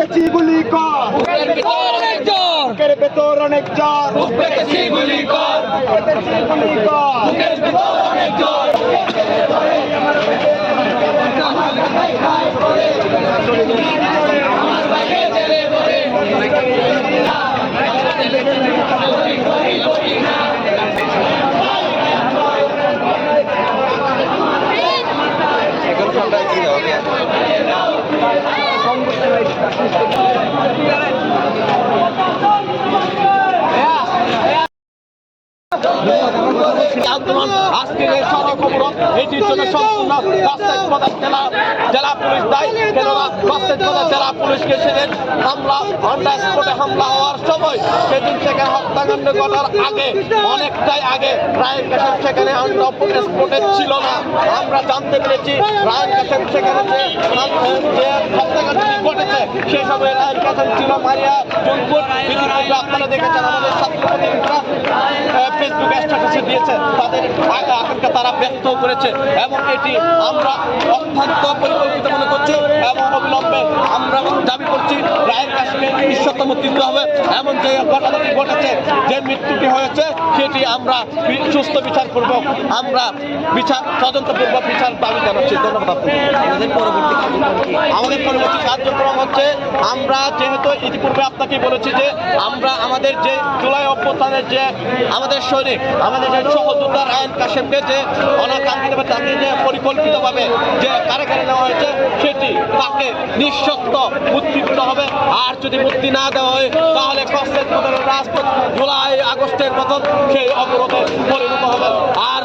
পেতেছি গুলি কর, বুকের ভিতর অনেক জ্বর, বুকের ভেতর অনেক জ্বর, বুক পেতেছি গুলি কর, পেতেছি গুলি কর। বুকের ভিতর অনেক জ্বর। আমার ভাইকে জেলে ভরে আন্দোলন আজকের এই সড়ক অবরোধ এটির জন্য সম্পূর্ণ রাস্তায় প্রধান জেলা পুলিশ দায়ী। কেননা রাস্তায় প্রধান জেলা পুলিশকে সেদিন হামলা অনলাইন স্পটে হামলা হওয়ার সময় সেদিন থেকে হত্যাকাণ্ড ঘটার আগে অনেকটাই আগে রায়ন কাসেম সেখানে স্পটে ছিল না। আমরা জানতে পেরেছি রায়ন কাসেম সেখানে যে হত্যাকাণ্ডটি ঘটেছে সেই সময় রায়ন কাসেম ছিল মারিয়া জুনপুর। ইতিপূর্বে আপনারা দেখেছেন আমাদের ছাত্র প্রতিনিধিরা ফেসবুকে স্ট্যাটাসে দিয়েছে তাদের আকাঙ্ক্ষা তারা ব্যক্ত করেছে এবং এটি আমরা অত্যন্ত পরিকল্পিত মনে করছি এবং অবিলম্বে আমরা দাবি করছি রায়ের কাছে নিঃশর্ত দিতে হবে। এমন যে ঘটনাটি ঘটেছে, যে মৃত্যুটি হয়েছে সেটি আমরা সুস্থ বিচার করব। আমরা তদন্তপূর্বক বিচার দাবি জানাচ্ছি। ধন্যবাদ। আমাদের পরবর্তী কার্যক্রম হচ্ছে আমরা যেহেতু ইতিপূর্বে আপনাকে বলেছি যে আমরা আমাদের যে জুলাই অভ্যুত্থানের যে আমাদের সৈনিক আমাদের যে সহযোদ্ধা রায়ন কাসেমকে যে অনাকাঙ্ক্ষিতভাবে তাকে যে পরিকল্পিতভাবে যে কারাগারে নেওয়া হয়েছে সেটি তাকে নিঃশর্ত মুক্তি দিতে হবে। আর যদি মুক্তি না দেওয়া হয় তাহলে কষ্টের মতন রাজপথ জুলাই আগস্টের মতন সেই অবরোধে পরিণত হবে। আর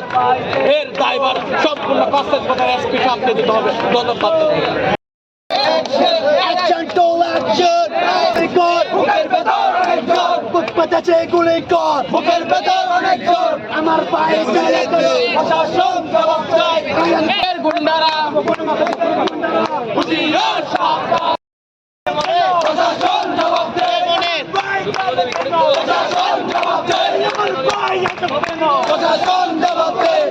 এর দায়ভার সম্পূর্ণ কষ্টের মতন এসপি সামনে দিতে হবে। ধন্যবাদ। বুকের ভেতর অনেক জ্বর, বুক পেতেছে গুলি কর, বুকের ভেতর অনেক জ্বর। আমার পায়ে চলে গেলো প্রশাসন জবাব চাই। এর গুন্ডারা হুঁশিয়ার সাবধান। প্রশাসন জবাব দেয় মনে, প্রশাসন জবাব দেয়, প্রশাসন জবাব দেয়,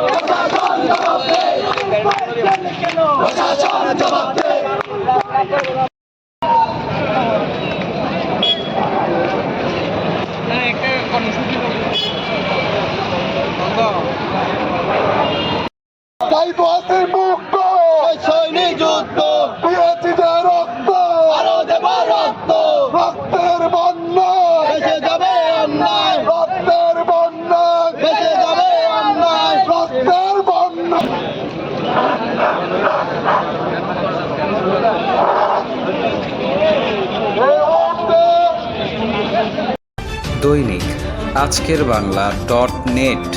প্রশাসন জবাব দেয়, প্রশাসন জবাব দেয়। তাই বসে মুক্ত সৈনিক যুদ্ধ পেয়েছি যে রক্ত, আরো দেব রক্ত, রক্তের বন্যা বেঁচে যাবে অন্যায়, রক্তের বন্যা বেঁচে যাবে অন্যায়, রক্তের বন্যা। দৈনিক আজকের বাংলা .net